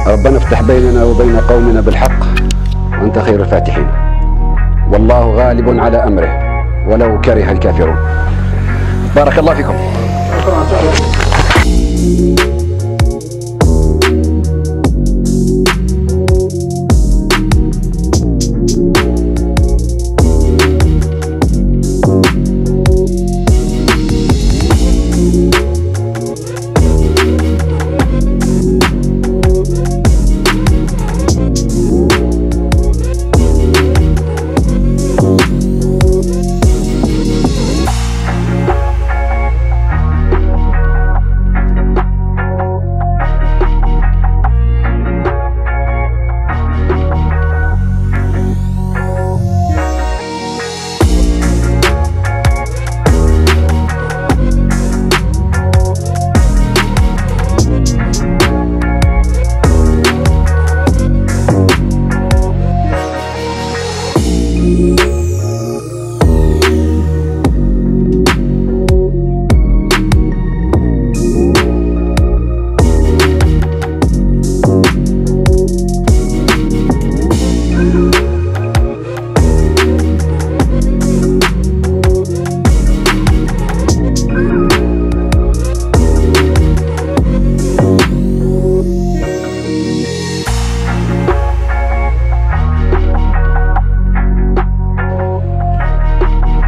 ربنا افتح بيننا وبين قومنا بالحق وأنت خير الفاتحين. والله غالب على أمره ولو كره الكافرون. بارك الله فيكم.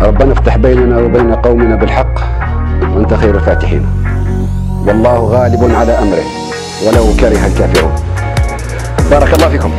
ربنا افتح بيننا وبين قومنا بالحق وأنت خير الفاتحين. والله غالب على أمره ولو كره الكافرون. بارك الله فيكم.